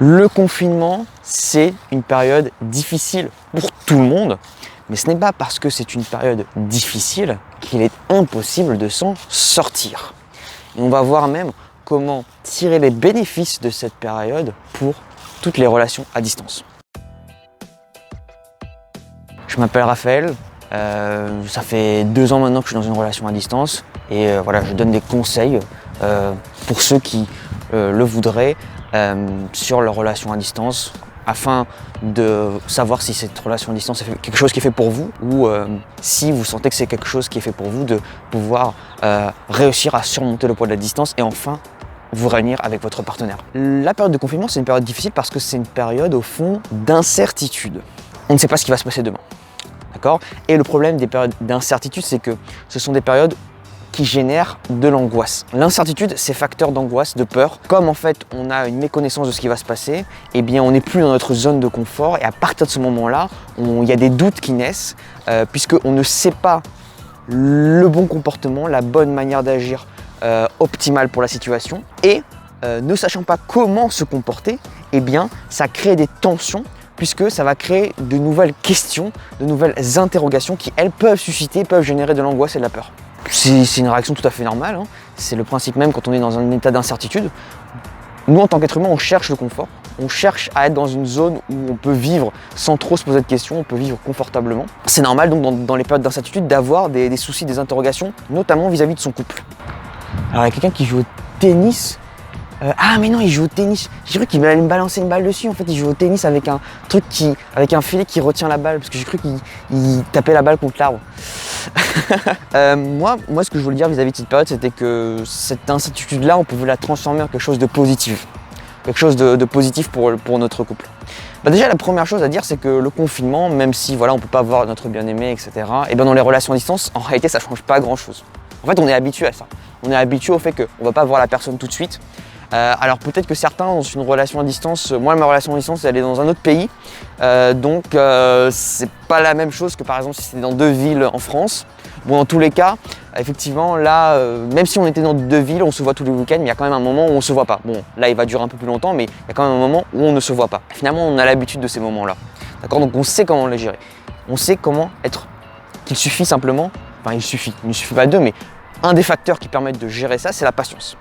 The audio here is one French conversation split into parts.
Le confinement, c'est une période difficile pour tout le monde, mais ce n'est pas parce que c'est une période difficile qu'il est impossible de s'en sortir. Et on va voir même comment tirer les bénéfices de cette période pour toutes les relations à distance. Je m'appelle Raphaël, ça fait 2 ans maintenant que je suis dans une relation à distance et voilà, je donne des conseils pour ceux qui le voudraient sur leur relation à distance afin de savoir si cette relation à distance est quelque chose qui est fait pour vous ou si vous sentez que c'est quelque chose qui est fait pour vous, de pouvoir réussir à surmonter le poids de la distance et enfin vous réunir avec votre partenaire. La période de confinement, c'est une période difficile parce que c'est une période au fond d'incertitude. On ne sait pas ce qui va se passer demain. D'accord ? Et le problème des périodes d'incertitude, c'est que ce sont des périodes qui génèrent de l'angoisse. L'incertitude, c'est facteur d'angoisse, de peur. Comme en fait, on a une méconnaissance de ce qui va se passer, eh bien, on n'est plus dans notre zone de confort. Et à partir de ce moment-là, il y a des doutes qui naissent, puisqu'on ne sait pas le bon comportement, la bonne manière d'agir optimale pour la situation. Et ne sachant pas comment se comporter, eh bien, ça crée des tensions, puisque ça va créer de nouvelles questions, de nouvelles interrogations qui, elles, peuvent générer de l'angoisse et de la peur. C'est une réaction tout à fait normale, hein. C'est le principe même quand on est dans un état d'incertitude. Nous, en tant qu'être humain, on cherche le confort, on cherche à être dans une zone où on peut vivre sans trop se poser de questions, on peut vivre confortablement. C'est normal donc dans les périodes d'incertitude d'avoir des soucis, des interrogations, notamment vis-à-vis de son couple. Alors il y a quelqu'un qui joue au tennis. Ah mais non, il joue au tennis. J'ai cru qu'il allait me balancer une balle dessus. En fait, il joue au tennis avec un truc avec un filet qui retient la balle, parce que j'ai cru qu'il tapait la balle contre l'arbre. Moi, ce que je voulais dire vis-à-vis de cette période, c'était que cette incertitude-là, on pouvait la transformer en quelque chose de positif. Quelque chose de positif pour notre couple. Déjà, la première chose à dire, c'est que le confinement, même si voilà, on ne peut pas voir notre bien-aimé, etc., et bien dans les relations à distance, en réalité, ça ne change pas grand-chose. En fait, on est habitué à ça. On est habitué au fait qu'on ne va pas voir la personne tout de suite. Alors peut-être que certains ont une relation à distance. Moi, ma relation à distance, elle est dans un autre pays. Donc, c'est pas la même chose que par exemple si c'était dans 2 villes en France. Bon, dans tous les cas, effectivement, là, même si on était dans 2 villes, on se voit tous les week-ends, mais il y a quand même un moment où on se voit pas. Bon, là, il va durer un peu plus longtemps, mais il y a quand même un moment où on ne se voit pas. Finalement, on a l'habitude de ces moments-là. D'accord ? Donc, on sait comment les gérer. On sait comment être. Qu'il suffit simplement. Enfin, il ne suffit pas d'eux, mais un des facteurs qui permettent de gérer ça, c'est la patience.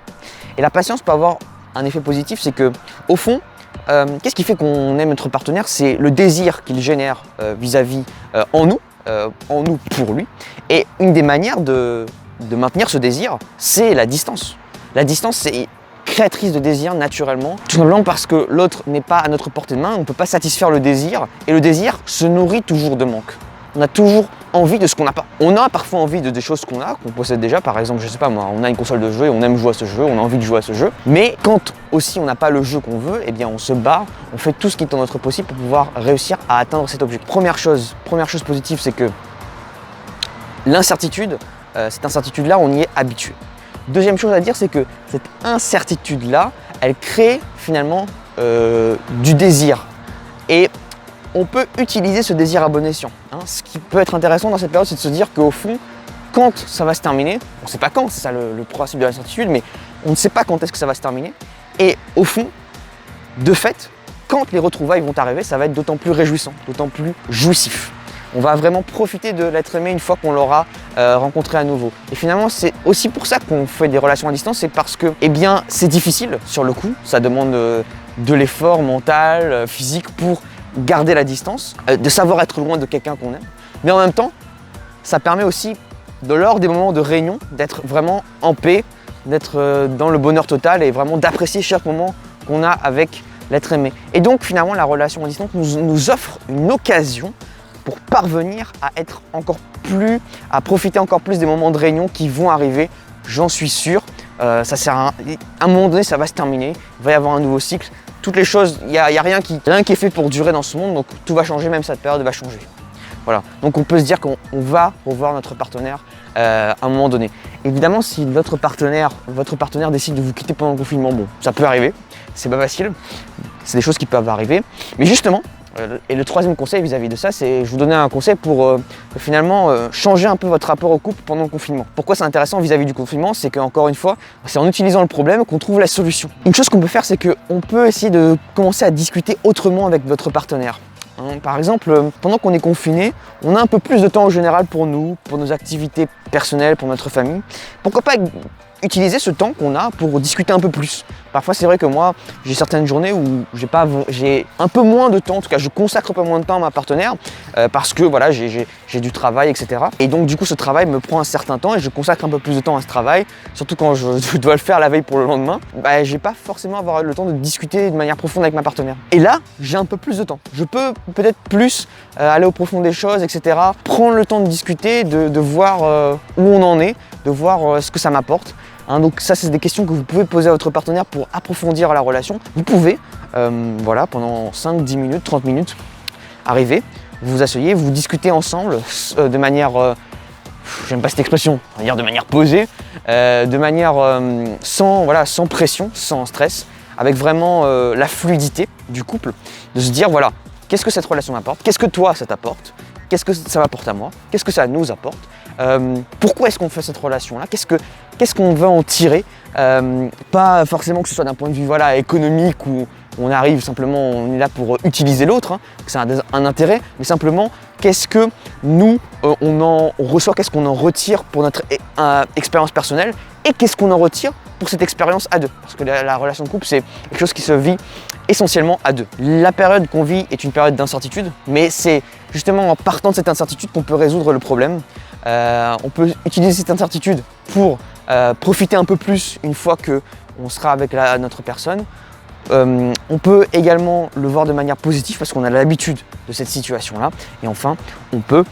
Et la patience peut avoir un effet positif, c'est que, au fond, qu'est-ce qui fait qu'on aime notre partenaire ? C'est le désir qu'il génère vis-à-vis en nous pour lui. Et une des manières de maintenir ce désir, c'est la distance. La distance, c'est créatrice de désir naturellement, tout simplement parce que l'autre n'est pas à notre portée de main, on ne peut pas satisfaire le désir, et le désir se nourrit toujours de manque. On a toujours envie de ce qu'on n'a pas. On a parfois envie de des choses qu'on possède déjà. Par exemple, je sais pas moi, on a une console de jeu et on aime jouer à ce jeu, on a envie de jouer à ce jeu. Mais quand aussi on n'a pas le jeu qu'on veut, eh bien on se bat, on fait tout ce qui est en notre possible pour pouvoir réussir à atteindre cet objectif. Première chose positive, c'est que l'incertitude, cette incertitude-là, on y est habitué. Deuxième chose à dire, c'est que cette incertitude-là, elle crée finalement du désir. Et on peut utiliser ce désir à bon escient. Ce qui peut être intéressant dans cette période, c'est de se dire qu'au fond, quand ça va se terminer, on ne sait pas quand, c'est ça le principe de l'incertitude, mais on ne sait pas quand est-ce que ça va se terminer. Et au fond, de fait, quand les retrouvailles vont arriver, ça va être d'autant plus réjouissant, d'autant plus jouissif. On va vraiment profiter de l'être aimé une fois qu'on l'aura rencontré à nouveau. Et finalement, c'est aussi pour ça qu'on fait des relations à distance, c'est parce que, eh bien, c'est difficile sur le coup, ça demande de l'effort mental, physique pour garder la distance, de savoir être loin de quelqu'un qu'on aime, mais en même temps, ça permet aussi, lors des moments de réunion, d'être vraiment en paix, d'être dans le bonheur total et vraiment d'apprécier chaque moment qu'on a avec l'être aimé. Et donc finalement, la relation à distance nous offre une occasion pour parvenir à profiter encore plus des moments de réunion qui vont arriver, j'en suis sûr. Ça sert à un moment donné, ça va se terminer, il va y avoir un nouveau cycle. Toutes les choses, il n'y a rien qui est fait pour durer dans ce monde, donc tout va changer, même cette période va changer. Voilà, donc on peut se dire qu'on va revoir notre partenaire à un moment donné. Évidemment, si votre partenaire décide de vous quitter pendant le confinement, bon, ça peut arriver, c'est pas facile, c'est des choses qui peuvent arriver. Mais justement, Et le troisième conseil vis-à-vis de ça, c'est je vous donnais un conseil pour finalement changer un peu votre rapport au couple pendant le confinement. Pourquoi c'est intéressant vis-à-vis du confinement? C'est qu'encore une fois, c'est en utilisant le problème qu'on trouve la solution. Une chose qu'on peut faire, c'est qu'on peut essayer de commencer à discuter autrement avec votre partenaire. Par exemple, pendant qu'on est confiné, on a un peu plus de temps en général pour nous, pour nos activités personnelles, pour notre famille. Pourquoi pas utiliser ce temps qu'on a pour discuter un peu plus. Parfois c'est vrai que moi j'ai certaines journées où j'ai un peu moins de temps, en tout cas je consacre un peu moins de temps à ma partenaire parce que voilà j'ai du travail, etc. Et donc du coup ce travail me prend un certain temps et je consacre un peu plus de temps à ce travail, surtout quand je dois le faire la veille pour le lendemain. J'ai pas forcément avoir le temps de discuter de manière profonde avec ma partenaire. Et là j'ai un peu plus de temps. Je peux peut-être plus aller au profond des choses, etc. Prendre le temps de discuter, de voir où on en est, de voir ce que ça m'apporte. Donc ça c'est des questions que vous pouvez poser à votre partenaire pour approfondir la relation. Vous pouvez, voilà, pendant 5, 10 minutes, 30 minutes, arriver, vous vous asseyez, vous discutez ensemble de manière, j'aime pas cette expression, on va dire de manière posée, de manière sans pression, sans stress, avec vraiment la fluidité du couple, de se dire voilà, qu'est-ce que cette relation m'apporte, qu'est-ce que toi ça t'apporte, qu'est-ce que ça m'apporte à moi, qu'est-ce que ça nous apporte, pourquoi est-ce qu'on fait cette relation-là, qu'est-ce qu'on veut en tirer, pas forcément que ce soit d'un point de vue voilà, économique où on arrive simplement, on est là pour utiliser l'autre, que c'est un intérêt, mais simplement qu'est-ce que nous on reçoit, qu'est-ce qu'on en retire pour notre expérience personnelle et qu'est-ce qu'on en retire pour cette expérience à deux. Parce que la relation de couple c'est quelque chose qui se vit essentiellement à deux. La période qu'on vit est une période d'incertitude, mais c'est justement en partant de cette incertitude qu'on peut résoudre le problème. On peut utiliser cette incertitude pour profiter un peu plus une fois qu'on sera avec notre personne. On peut également le voir de manière positive parce qu'on a l'habitude de cette situation-là. Et enfin, on peut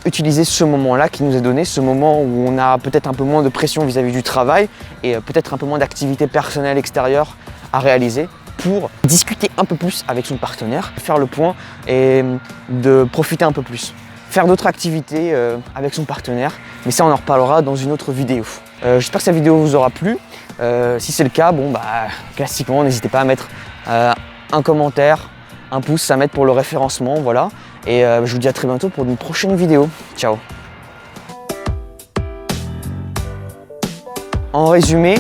utiliser ce moment-là qui nous est donné, ce moment où on a peut-être un peu moins de pression vis-à-vis du travail et peut-être un peu moins d'activités personnelles extérieures à réaliser pour discuter un peu plus avec son partenaire, faire le point et de profiter un peu plus. Faire d'autres activités avec son partenaire, mais ça on en reparlera dans une autre vidéo. J'espère que cette vidéo vous aura plu. Si c'est le cas, classiquement, n'hésitez pas à mettre un commentaire, un pouce, ça m'aide pour le référencement, voilà. Et je vous dis à très bientôt pour une prochaine vidéo. Ciao. En résumé,